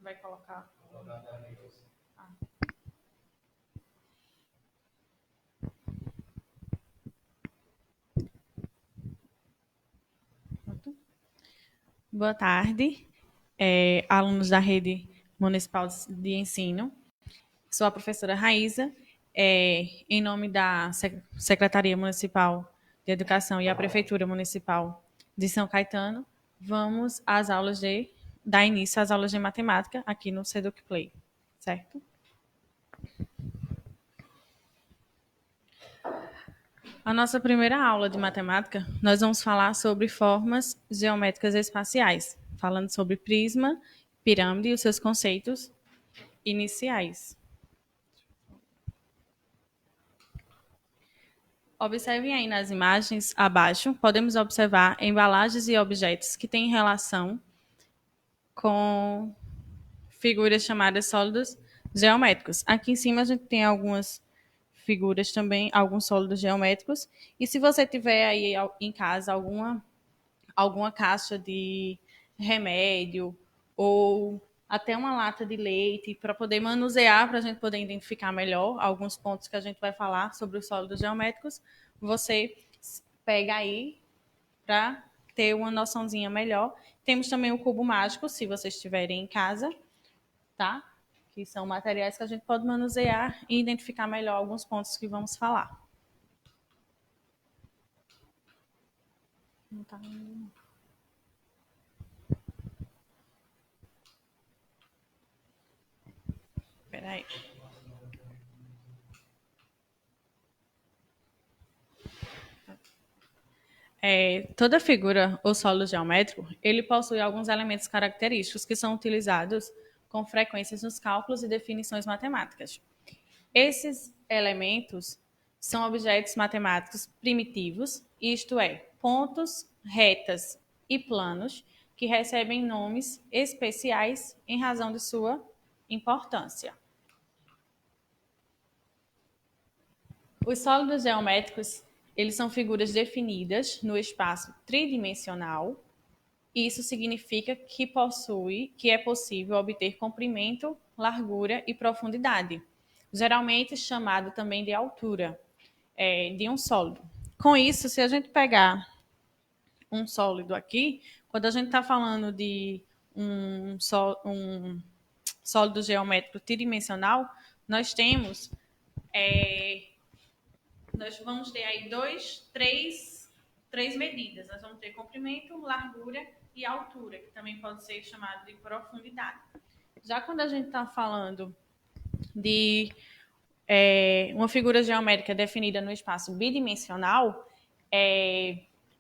Vai colocar. Boa tarde, alunos da Rede Municipal de Ensino. Sou a professora Raíza, em nome da Secretaria Municipal de Educação e a Prefeitura Municipal de São Caetano. Vamos às aulas dar início às aulas de matemática aqui no Seduc Play, certo? A nossa primeira aula de matemática, nós vamos falar sobre formas geométricas espaciais, falando sobre prisma, pirâmide e os seus conceitos iniciais. Observem aí nas imagens abaixo, podemos observar embalagens e objetos que têm relação com figuras chamadas sólidos geométricos. Aqui em cima a gente tem algumas figuras também, alguns sólidos geométricos. E se você tiver aí em casa alguma caixa de remédio ou até uma lata de leite para poder manusear, para a gente poder identificar melhor alguns pontos que a gente vai falar sobre os sólidos geométricos, você pega aí para ter uma noçãozinha melhor. Temos também o cubo mágico, se vocês tiverem em casa, tá? Que são materiais que a gente pode manusear e identificar melhor alguns pontos que vamos falar. Não tá... Espera aí. Toda figura ou sólido geométrico, ele possui alguns elementos característicos que são utilizados com frequências nos cálculos e definições matemáticas. Esses elementos são objetos matemáticos primitivos, isto é, pontos, retas e planos que recebem nomes especiais em razão de sua importância. Os sólidos geométricos, eles são figuras definidas no espaço tridimensional. Isso significa que é possível obter comprimento, largura e profundidade, geralmente chamado também de altura de um sólido. Com isso, se a gente pegar um sólido aqui, quando a gente está falando de um sólido geométrico tridimensional, nós vamos ter aí três medidas. Nós vamos ter comprimento, largura e altura, que também pode ser chamado de profundidade. Já quando a gente está falando de uma figura geométrica definida no espaço bidimensional,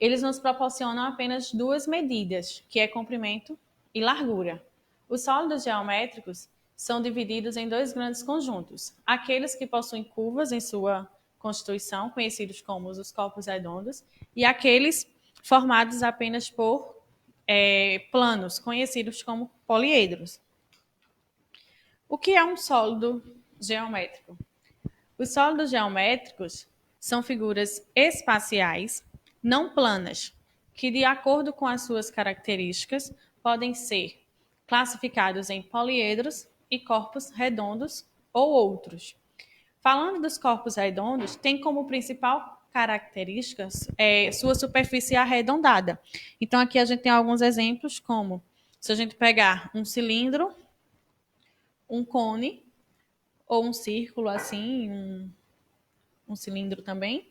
eles nos proporcionam apenas duas medidas, que é comprimento e largura. Os sólidos geométricos são divididos em dois grandes conjuntos. Aqueles que possuem curvas em sua constituição, conhecidos como os corpos redondos, e aqueles formados apenas por planos, conhecidos como poliedros. O que é um sólido geométrico? Os sólidos geométricos são figuras espaciais não planas, que, de acordo com as suas características, podem ser classificados em poliedros e corpos redondos ou outros. Falando dos corpos redondos, tem como principal característica sua superfície arredondada. Então, aqui a gente tem alguns exemplos, como se a gente pegar um cilindro, um cone, ou um círculo, assim, um cilindro também,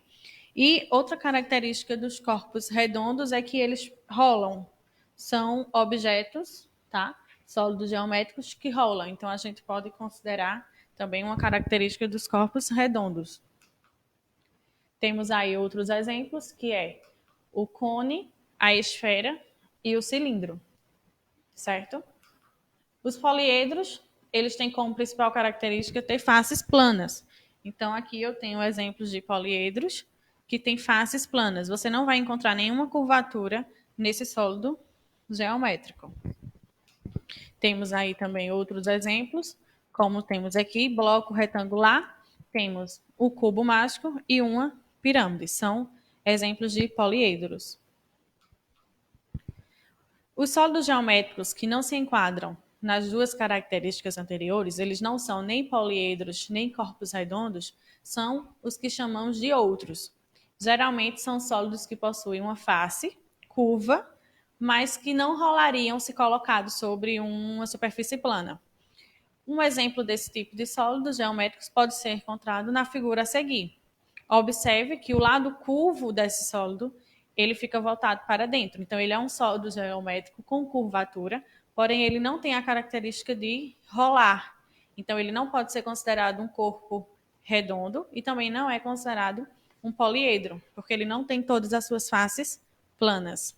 E outra característica dos corpos redondos é que eles rolam. São objetos, tá? Sólidos geométricos que rolam. Então, a gente pode considerar também uma característica dos corpos redondos. Temos aí outros exemplos, que é o cone, a esfera e o cilindro, certo? Os poliedros, eles têm como principal característica ter faces planas. Então, aqui eu tenho exemplos de poliedros que têm faces planas. Você não vai encontrar nenhuma curvatura nesse sólido geométrico. Temos aí também outros exemplos, como temos aqui, bloco retangular, temos o cubo mágico e uma pirâmide. São exemplos de poliedros. Os sólidos geométricos que não se enquadram nas duas características anteriores, eles não são nem poliedros nem corpos redondos, são os que chamamos de outros. Geralmente são sólidos que possuem uma face curva, mas que não rolariam se colocados sobre uma superfície plana. Um exemplo desse tipo de sólidos geométricos pode ser encontrado na figura a seguir. Observe que o lado curvo desse sólido ele fica voltado para dentro. Então, ele é um sólido geométrico com curvatura, porém ele não tem a característica de rolar. Então, ele não pode ser considerado um corpo redondo e também não é considerado um poliedro, porque ele não tem todas as suas faces planas.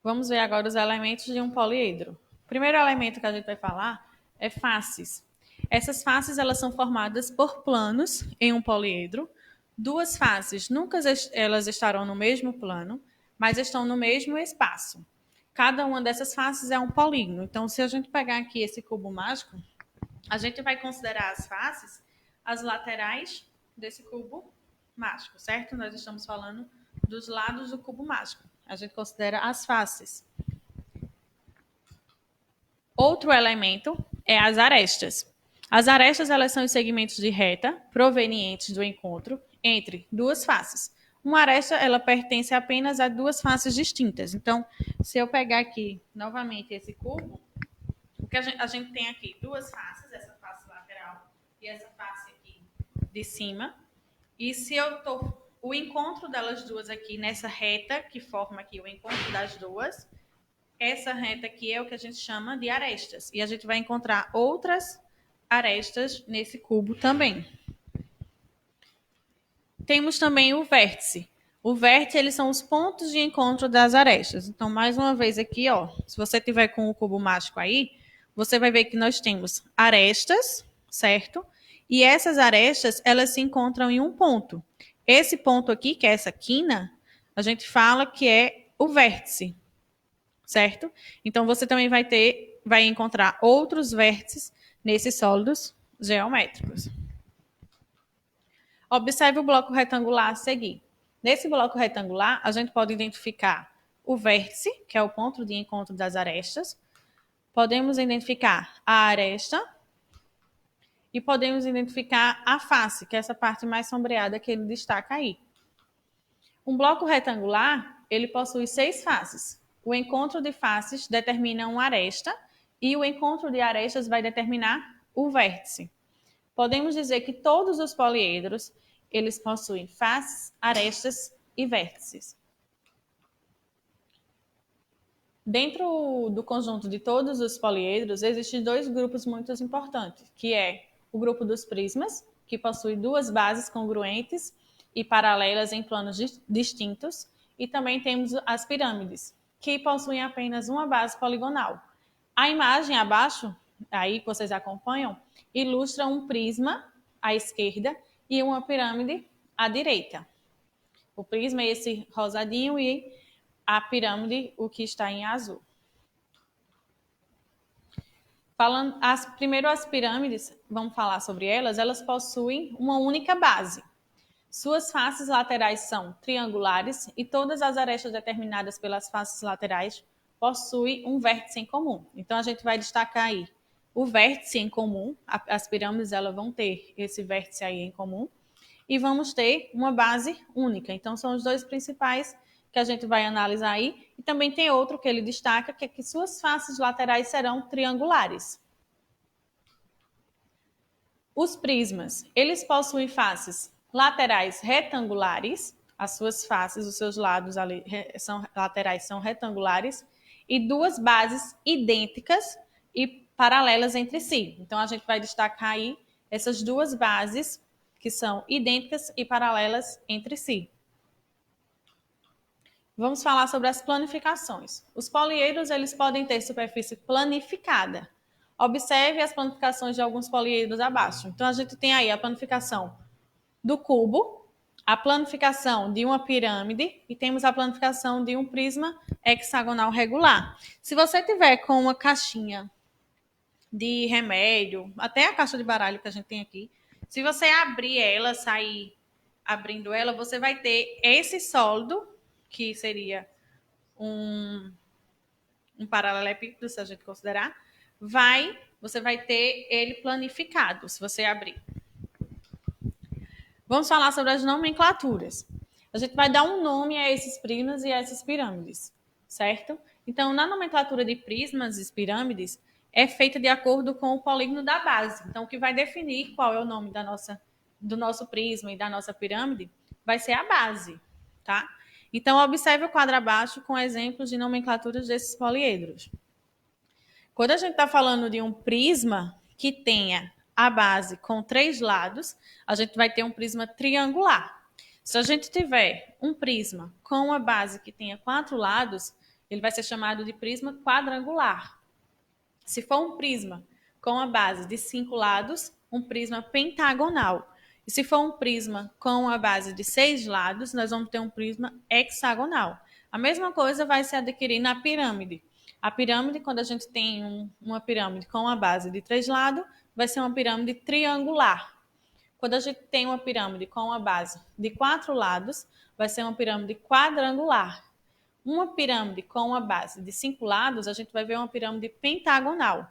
Vamos ver agora os elementos de um poliedro. O primeiro elemento que a gente vai falar é faces. Essas faces elas são formadas por planos em um poliedro. Duas faces nunca elas estarão no mesmo plano, mas estão no mesmo espaço. Cada uma dessas faces é um polígono. Então, se a gente pegar aqui esse cubo mágico, a gente vai considerar as faces, as laterais desse cubo mágico, certo? Nós estamos falando dos lados do cubo mágico. A gente considera as faces. Outro elemento é as arestas. As arestas elas são os segmentos de reta provenientes do encontro entre duas faces. Uma aresta ela pertence apenas a duas faces distintas. Então, se eu pegar aqui novamente esse cubo, o que a gente tem aqui duas faces, essa face lateral e essa face aqui de cima. E se eu tô o encontro delas duas aqui nessa reta que forma aqui o encontro das duas, essa reta aqui é o que a gente chama de arestas. E a gente vai encontrar outras arestas nesse cubo também. Temos também o vértice. O vértice, eles são os pontos de encontro das arestas. Então, mais uma vez aqui, ó, se você tiver com o cubo mágico aí, você vai ver que nós temos arestas, certo? E essas arestas, elas se encontram em um ponto. Esse ponto aqui, que é essa quina, a gente fala que é o vértice, certo? Então, você também vai encontrar outros vértices nesses sólidos geométricos. Observe o bloco retangular a seguir. Nesse bloco retangular, a gente pode identificar o vértice, que é o ponto de encontro das arestas. Podemos identificar a aresta e podemos identificar a face, que é essa parte mais sombreada que ele destaca aí. Um bloco retangular, ele possui 6 faces. O encontro de faces determina uma aresta e o encontro de arestas vai determinar o vértice. Podemos dizer que todos os poliedros, eles possuem faces, arestas e vértices. Dentro do conjunto de todos os poliedros, existem dois grupos muito importantes, que é o grupo dos prismas, que possui duas bases congruentes e paralelas em planos distintos, e também temos as pirâmides, que possuem apenas uma base poligonal. A imagem abaixo, aí que vocês acompanham, ilustra um prisma à esquerda e uma pirâmide à direita. O prisma é esse rosadinho e a pirâmide, o que está em azul. Primeiro as pirâmides, vamos falar sobre elas, elas possuem uma única base. Suas faces laterais são triangulares e todas as arestas determinadas pelas faces laterais possuem um vértice em comum. Então, a gente vai destacar aí o vértice em comum, as pirâmides elas vão ter esse vértice aí em comum, e vamos ter uma base única. Então, são os dois principais que a gente vai analisar aí. E também tem outro que ele destaca, que é que suas faces laterais serão triangulares. Os prismas, eles possuem faces laterais retangulares, as suas faces, os seus lados ali, laterais são retangulares, e duas bases idênticas e paralelas entre si. Então, a gente vai destacar aí essas duas bases que são idênticas e paralelas entre si. Vamos falar sobre as planificações. Os poliedros, eles podem ter superfície planificada. Observe as planificações de alguns poliedros abaixo. Então, a gente tem aí a planificação do cubo, a planificação de uma pirâmide e temos a planificação de um prisma hexagonal regular. Se você tiver com uma caixinha de remédio, até a caixa de baralho que a gente tem aqui, se você abrir ela, sair abrindo ela, você vai ter esse sólido, que seria um paralelepípedo, se a gente considerar, você vai ter ele planificado, se você abrir. Vamos falar sobre as nomenclaturas. A gente vai dar um nome a esses prismas e a essas pirâmides, certo? Então, na nomenclatura de prismas e pirâmides, é feita de acordo com o polígono da base. Então, o que vai definir qual é o nome do nosso prisma e da nossa pirâmide vai ser a base, tá? Então, observe o quadro abaixo com exemplos de nomenclaturas desses poliedros. Quando a gente está falando de um prisma que tenha a base com 3 lados, a gente vai ter um prisma triangular. Se a gente tiver um prisma com uma base que tenha 4 lados, ele vai ser chamado de prisma quadrangular. Se for um prisma com a base de 5 lados, um prisma pentagonal. E se for um prisma com a base de 6 lados, nós vamos ter um prisma hexagonal. A mesma coisa vai se adquirir na pirâmide. A pirâmide, quando a gente tem uma pirâmide com a base de 3 lados, vai ser uma pirâmide triangular. Quando a gente tem uma pirâmide com a base de 4 lados, vai ser uma pirâmide quadrangular. Uma pirâmide com a base de 5 lados, a gente vai ver uma pirâmide pentagonal.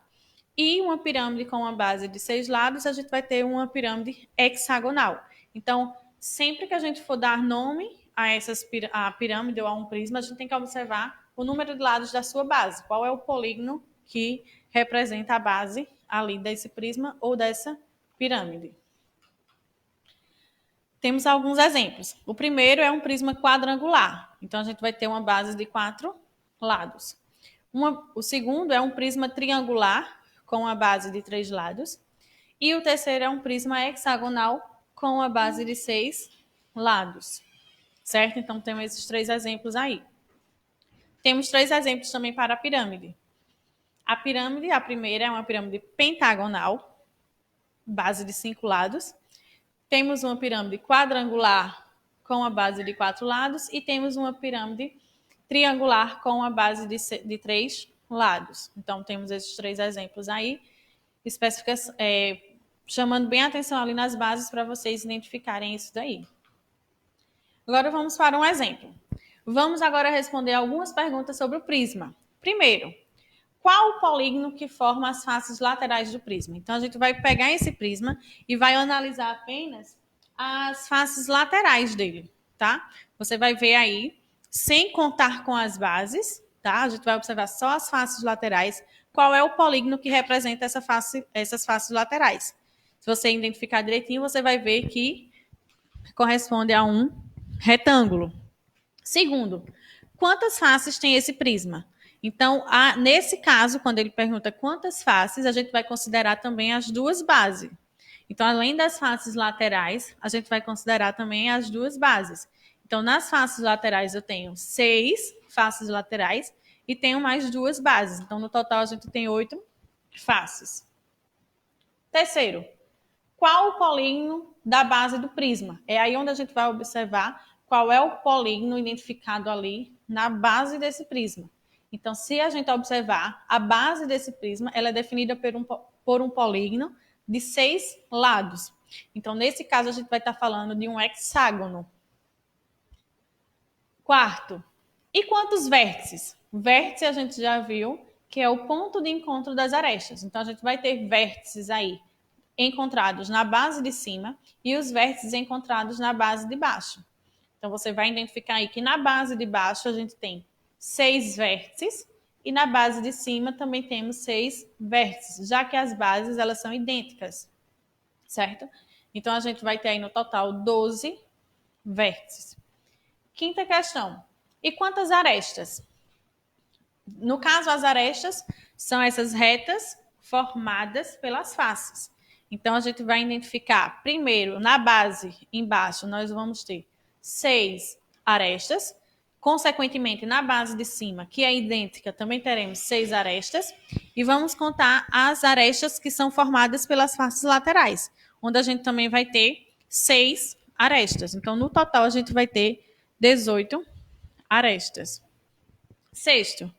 E uma pirâmide com a base de 6 lados, a gente vai ter uma pirâmide hexagonal. Então, sempre que a gente for dar nome a pirâmide ou a um prisma, a gente tem que observar o número de lados da sua base. Qual é o polígono que representa a base ali desse prisma ou dessa pirâmide. Temos alguns exemplos. O primeiro é um prisma quadrangular. Então, a gente vai ter uma base de 4 lados. O segundo é um prisma triangular, com a base de 3 lados. E o terceiro é um prisma hexagonal, com a base de 6 lados. Certo? Então, temos esses 3 exemplos aí. Temos 3 exemplos também para a pirâmide. A primeira, é uma pirâmide pentagonal, base de 5 lados. Temos uma pirâmide quadrangular com a base de 4 lados e temos uma pirâmide triangular com a base de 3 lados. Então, temos esses 3 exemplos aí, chamando bem a atenção ali nas bases para vocês identificarem isso daí. Agora, vamos para um exemplo. Vamos agora responder algumas perguntas sobre o prisma. Primeiro, qual o polígono que forma as faces laterais do prisma? Então, a gente vai pegar esse prisma e vai analisar apenas as faces laterais dele, tá? Você vai ver aí, sem contar com as bases, tá? A gente vai observar só as faces laterais. Qual é o polígono que representa essas faces laterais? Se você identificar direitinho, você vai ver que corresponde a um retângulo. Segundo, quantas faces tem esse prisma? Então, nesse caso, quando ele pergunta quantas faces, a gente vai considerar também as duas bases. Então, além das faces laterais, a gente vai considerar também as duas bases. Então, nas faces laterais, eu tenho 6 faces laterais e tenho mais 2 bases. Então, no total, a gente tem 8 faces. Terceiro, qual o polígono da base do prisma? É aí onde a gente vai observar qual é o polígono identificado ali na base desse prisma. Então, se a gente observar, a base desse prisma ela é definida por um polígono de 6 lados. Então, nesse caso, a gente vai estar falando de um hexágono. Quarto, e quantos vértices? Vértice a gente já viu que é o ponto de encontro das arestas. Então, a gente vai ter vértices aí encontrados na base de cima e os vértices encontrados na base de baixo. Então, você vai identificar aí que na base de baixo a gente tem 6 vértices e na base de cima também temos 6 vértices, já que as bases elas são idênticas, certo? Então, a gente vai ter aí no total 12 vértices. Quinta questão. E quantas arestas? No caso, as arestas são essas retas formadas pelas faces. Então, a gente vai identificar, primeiro, na base, embaixo, nós vamos ter 6 arestas. Consequentemente, na base de cima, que é idêntica, também teremos 6 arestas. E vamos contar as arestas que são formadas pelas faces laterais, onde a gente também vai ter 6 arestas. Então, no total, a gente vai ter 18 arestas. Sexto,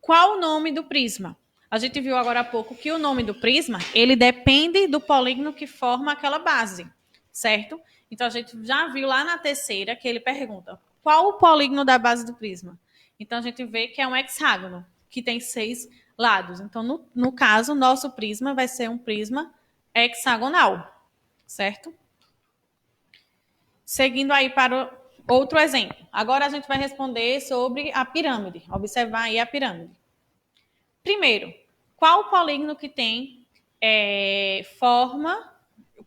qual o nome do prisma? A gente viu agora há pouco que o nome do prisma, ele depende do polígono que forma aquela base, certo? Então, a gente já viu lá na terceira que ele pergunta qual o polígono da base do prisma. Então, a gente vê que é um hexágono, que tem 6 lados. Então, no caso, nosso prisma vai ser um prisma hexagonal, certo? Seguindo aí para outro exemplo. Agora a gente vai responder sobre a pirâmide. Observar aí a pirâmide. Primeiro, qual o polígono que tem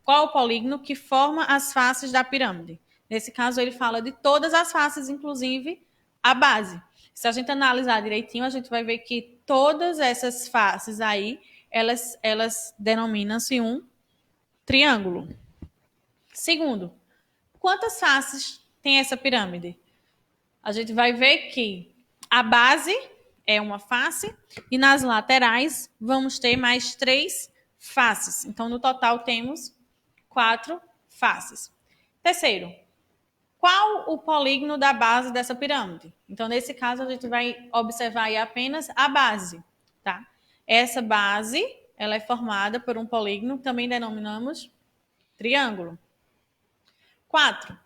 qual o polígono que forma as faces da pirâmide? Nesse caso, ele fala de todas as faces, inclusive a base. Se a gente analisar direitinho, a gente vai ver que todas essas faces aí, elas denominam-se um triângulo. Segundo, quantas faces tem essa pirâmide? A gente vai ver que a base é uma face e nas laterais vamos ter mais 3 faces. Então, no total, temos 4 faces. Terceiro, qual o polígono da base dessa pirâmide? Então, nesse caso, a gente vai observar aí apenas a base, tá? Essa base, ela é formada por um polígono, também denominamos triângulo. 4.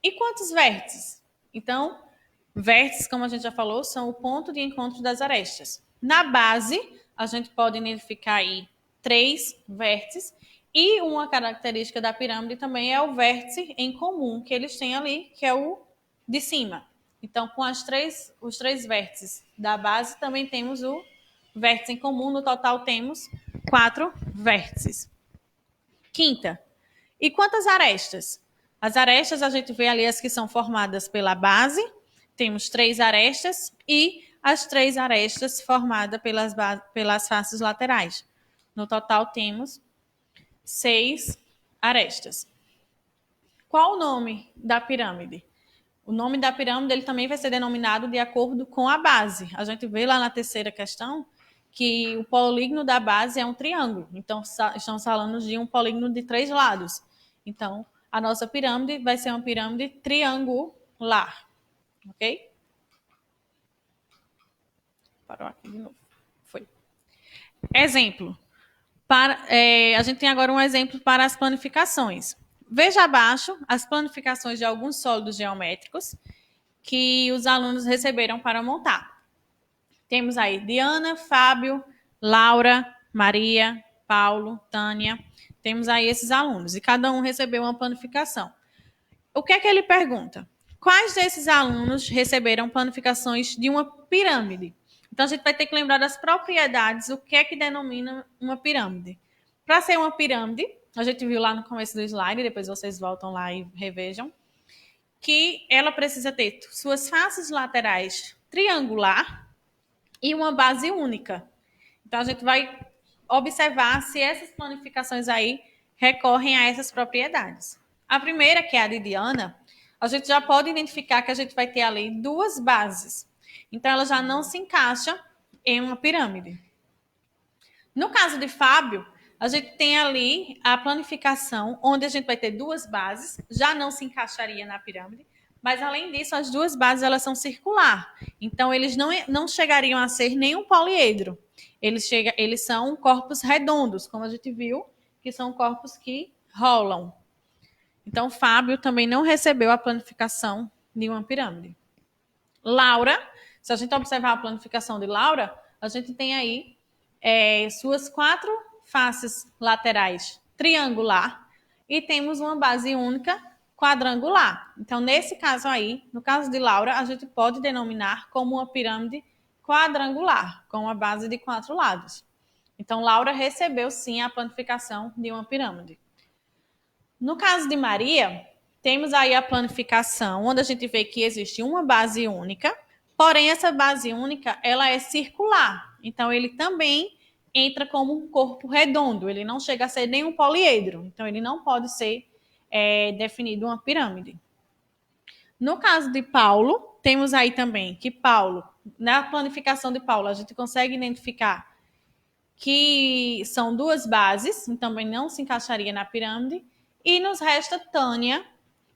E quantos vértices? Então, vértices, como a gente já falou, são o ponto de encontro das arestas. Na base, a gente pode identificar aí 3 vértices e uma característica da pirâmide também é o vértice em comum que eles têm ali, que é o de cima. Então, com os 3 vértices da base, também temos o vértice em comum. No total, temos 4 vértices. Quinta. E quantas arestas? As arestas, a gente vê ali as que são formadas pela base, temos 3 arestas, e as 3 arestas formadas pelas faces laterais. No total, temos 6 arestas. Qual o nome da pirâmide? O nome da pirâmide ele também vai ser denominado de acordo com a base. A gente vê lá na terceira questão que o polígono da base é um triângulo. Então, estamos falando de um polígono de 3 lados. Então, a nossa pirâmide vai ser uma pirâmide triangular. Ok? Parou aqui de novo. Foi. Exemplo. A gente tem agora um exemplo para as planificações. Veja abaixo as planificações de alguns sólidos geométricos que os alunos receberam para montar. Temos aí Diana, Fábio, Laura, Maria, Paulo, Tânia. Temos aí esses alunos e cada um recebeu uma planificação. O que é que ele pergunta? Quais desses alunos receberam planificações de uma pirâmide? Então, a gente vai ter que lembrar das propriedades, o que é que denomina uma pirâmide. Para ser uma pirâmide, a gente viu lá no começo do slide, depois vocês voltam lá e revejam, que ela precisa ter suas faces laterais triangular e uma base única. Então, a gente vai observar se essas planificações aí recorrem a essas propriedades. A primeira, que é a de Diana, a gente já pode identificar que a gente vai ter ali 2 bases. Então, ela já não se encaixa em uma pirâmide. No caso de Fábio, a gente tem ali a planificação, onde a gente vai ter 2 bases, já não se encaixaria na pirâmide, mas além disso, as 2 bases elas são circular. Então, eles não chegariam a ser nenhum poliedro. Eles são corpos redondos, como a gente viu, que são corpos que rolam. Então, Fábio também não recebeu a planificação de uma pirâmide. Laura, se a gente observar a planificação de Laura, a gente tem aí suas 4 faces laterais triangular e temos uma base única quadrangular. Então, nesse caso aí, no caso de Laura, a gente pode denominar como uma pirâmide quadrangular, com uma base de 4 lados. Então, Laura recebeu sim a planificação de uma pirâmide. No caso de Maria, temos aí a planificação, onde a gente vê que existe uma base única, porém essa base única, ela é circular. Então, ele também entra como um corpo redondo, ele não chega a ser nenhum poliedro. Então, ele não pode ser definido uma pirâmide. No caso de Paulo, temos aí também que Paulo, na planificação de Paulo, a gente consegue identificar que são duas bases, então também não se encaixaria na pirâmide. E nos resta Tânia,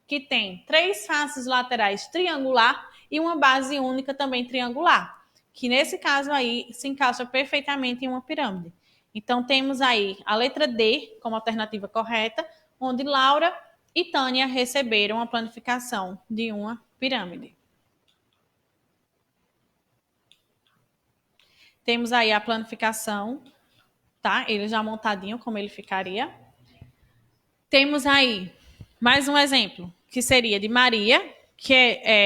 que tem 3 faces laterais triangular e uma base única também triangular, que nesse caso aí se encaixa perfeitamente em uma pirâmide. Então temos aí a letra D como alternativa correta, onde Laura e Tânia receberam a planificação de uma pirâmide. Temos aí a planificação, tá? Ele já montadinho, como ele ficaria. Temos aí mais um exemplo, que seria de Maria,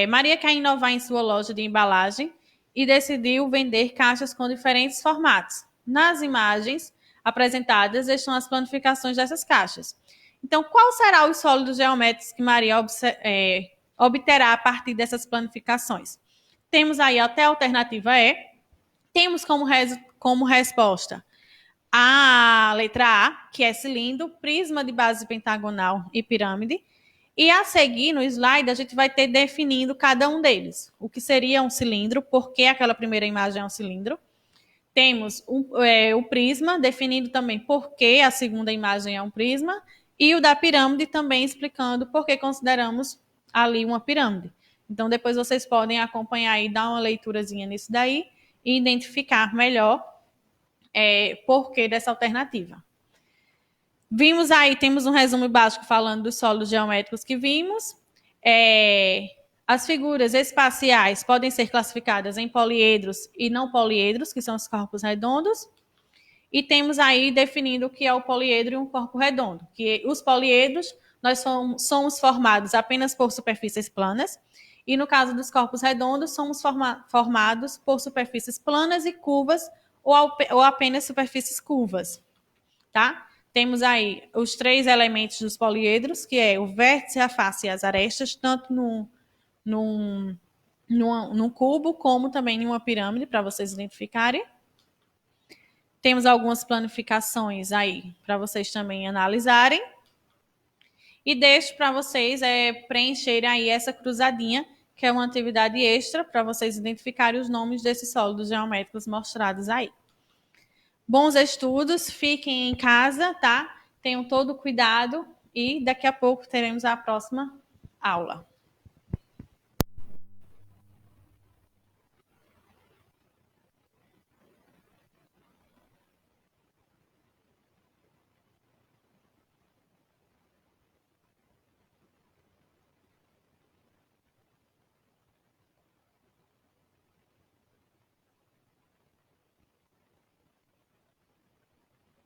Maria quer inovar em sua loja de embalagem e decidiu vender caixas com diferentes formatos. Nas imagens apresentadas estão as planificações dessas caixas. Então, qual será os sólidos geométricos que Maria obterá a partir dessas planificações? Temos aí até a alternativa E. Temos como resposta a letra A, que é cilindro, prisma de base pentagonal e pirâmide. E a seguir, no slide, a gente vai ter definindo cada um deles. O que seria um cilindro, porque aquela primeira imagem é um cilindro. Temos o prisma, definindo também por que a segunda imagem é um prisma. E o da pirâmide também explicando por que consideramos ali uma pirâmide. Então, depois vocês podem acompanhar e dar uma leiturazinha nisso daí e identificar melhor porquê dessa alternativa. Vimos aí, temos um resumo básico falando dos sólidos geométricos que vimos. As figuras espaciais podem ser classificadas em poliedros e não poliedros, que são os corpos redondos. E temos aí definindo o que é o poliedro e um corpo redondo. Que os poliedros, nós somos formados apenas por superfícies planas. E no caso dos corpos redondos, somos formados por superfícies planas e curvas ou apenas superfícies curvas, tá? Temos aí os 3 elementos dos poliedros, que é o vértice, a face e as arestas, tanto num cubo como também em uma pirâmide, para vocês identificarem. Temos algumas planificações aí para vocês também analisarem. E deixo para vocês preencherem aí essa cruzadinha, que é uma atividade extra para vocês identificarem os nomes desses sólidos geométricos mostrados aí. Bons estudos, fiquem em casa, tá? Tenham todo o cuidado e daqui a pouco teremos a próxima aula.